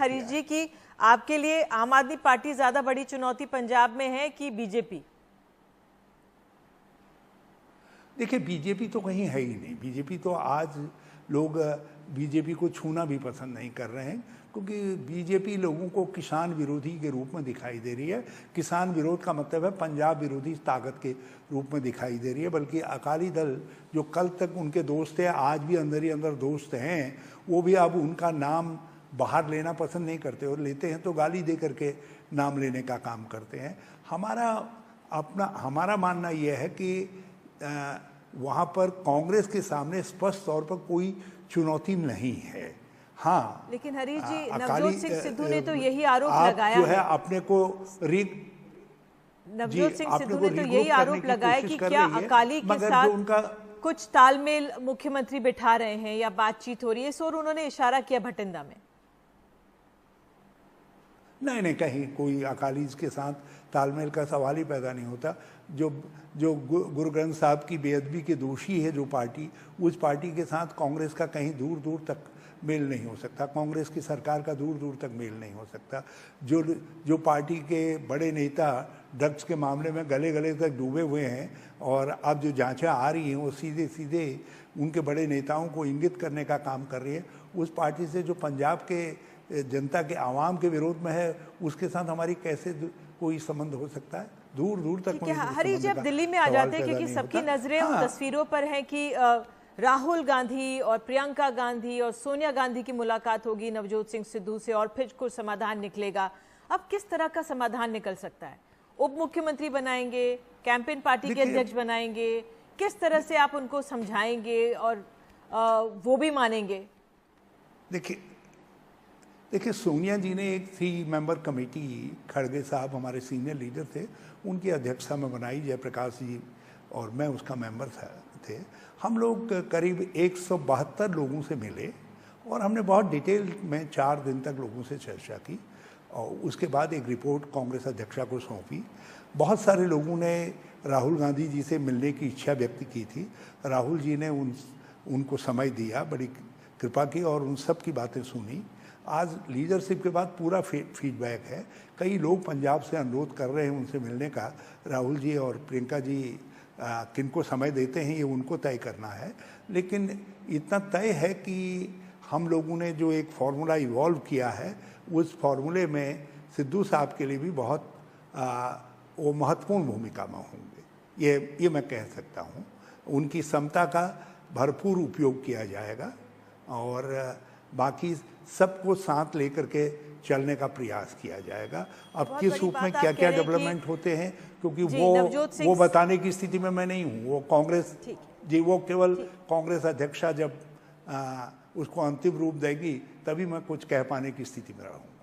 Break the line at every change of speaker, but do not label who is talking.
हरीश जी की आपके लिए आम आदमी पार्टी ज्यादा बड़ी चुनौती पंजाब में है कि बीजेपी?
देखिए, बीजेपी तो कहीं है ही नहीं। बीजेपी तो आज लोग बीजेपी को छूना भी पसंद नहीं कर रहे हैं, क्योंकि बीजेपी लोगों को किसान विरोधी के रूप में दिखाई दे रही है। किसान विरोध का मतलब है पंजाब विरोधी ताकत के रूप में दिखाई दे रही है। बल्कि अकाली दल जो कल तक उनके दोस्त थे, आज भी अंदर ही अंदर दोस्त हैं, वो भी अब उनका नाम बाहर लेना पसंद नहीं करते, और लेते हैं तो गाली दे करके नाम लेने का काम करते हैं। हमारा मानना यह है कि वहाँ पर कांग्रेस के सामने स्पष्ट तौर पर कोई चुनौती नहीं है। हाँ,
लेकिन हरीश जी, नवजोत सिंह सिद्धू ने तो यही आरोप लगाया
जो है अपने को
नवजोत सिंह सिद्धू ने तो यही आरोप लगाया कि क्या अकाली के साथ उनका कुछ तालमेल मुख्यमंत्री बिठा रहे हैं या बातचीत हो रही है, इस ओर उन्होंने इशारा किया भटिंडा में।
नहीं, कहीं कोई अकाली के साथ तालमेल का सवाल ही पैदा नहीं होता। जो गुरु ग्रंथ साहब की बेअदबी के दोषी है जो पार्टी, उस पार्टी के साथ कांग्रेस का कहीं दूर दूर तक मेल नहीं हो सकता। कांग्रेस की सरकार का दूर दूर तक मेल नहीं हो सकता। जो पार्टी के बड़े नेता ड्रग्स के मामले में गले गले तक डूबे हुए हैं, और अब जो जांचें आ रही हैं वो सीधे सीधे उनके बड़े नेताओं को इंगित करने का काम कर रही है। उस पार्टी से जो पंजाब के जनता के आवाम के विरोध में है, उसके साथ हमारी कैसे कोई संबंध हो सकता है? दूर दूर तक।
हरीश जी, अब दिल्ली में आ जाते हैं क्योंकि सबकी नजरें उन तस्वीरों पर हैं कि राहुल गांधी और प्रियंका गांधी और सोनिया गांधी की मुलाकात होगी नवजोत सिंह सिद्धू से, और फिर कुछ समाधान निकलेगा। अब किस तरह का समाधान निकल सकता है? उप मुख्यमंत्री बनाएंगे, कैंपेन पार्टी के अध्यक्ष बनाएंगे, किस तरह से आप उनको समझाएंगे और वो भी मानेंगे?
देखिए, सोनिया जी ने एक 3 मेंबर कमेटी, खड़गे साहब हमारे सीनियर लीडर थे, उनकी अध्यक्षता में बनाई, जयप्रकाश जी और मैं उसका मेंबर थे। हम लोग करीब 172 लोगों से मिले और हमने बहुत डिटेल में 4 दिन तक लोगों से चर्चा की, और उसके बाद एक रिपोर्ट कांग्रेस अध्यक्षा को सौंपी। बहुत सारे लोगों ने राहुल गांधी जी से मिलने की इच्छा व्यक्त की थी। राहुल जी ने उनको समय दिया, बड़ी कृपा की और उन सब की बातें सुनी। आज लीडरशिप के बाद पूरा फीडबैक है। कई लोग पंजाब से अनुरोध कर रहे हैं उनसे मिलने का। राहुल जी और प्रियंका जी किनको समय देते हैं ये उनको तय करना है, लेकिन इतना तय है कि हम लोगों ने जो एक फार्मूला इवॉल्व किया है, उस फार्मूले में सिद्धू साहब के लिए भी बहुत वो महत्वपूर्ण भूमिका में होंगे, ये मैं कह सकता हूँ। उनकी क्षमता का भरपूर उपयोग किया जाएगा और बाकी सबको साथ लेकर के चलने का प्रयास किया जाएगा। अब किस रूप में क्या क्या डेवलपमेंट होते हैं, क्योंकि वो बताने की स्थिति में मैं नहीं हूँ। वो कांग्रेस जी, वो केवल कांग्रेस अध्यक्षा जब उसको अंतिम रूप देगी तभी मैं कुछ कह पाने की स्थिति में रहूँगा।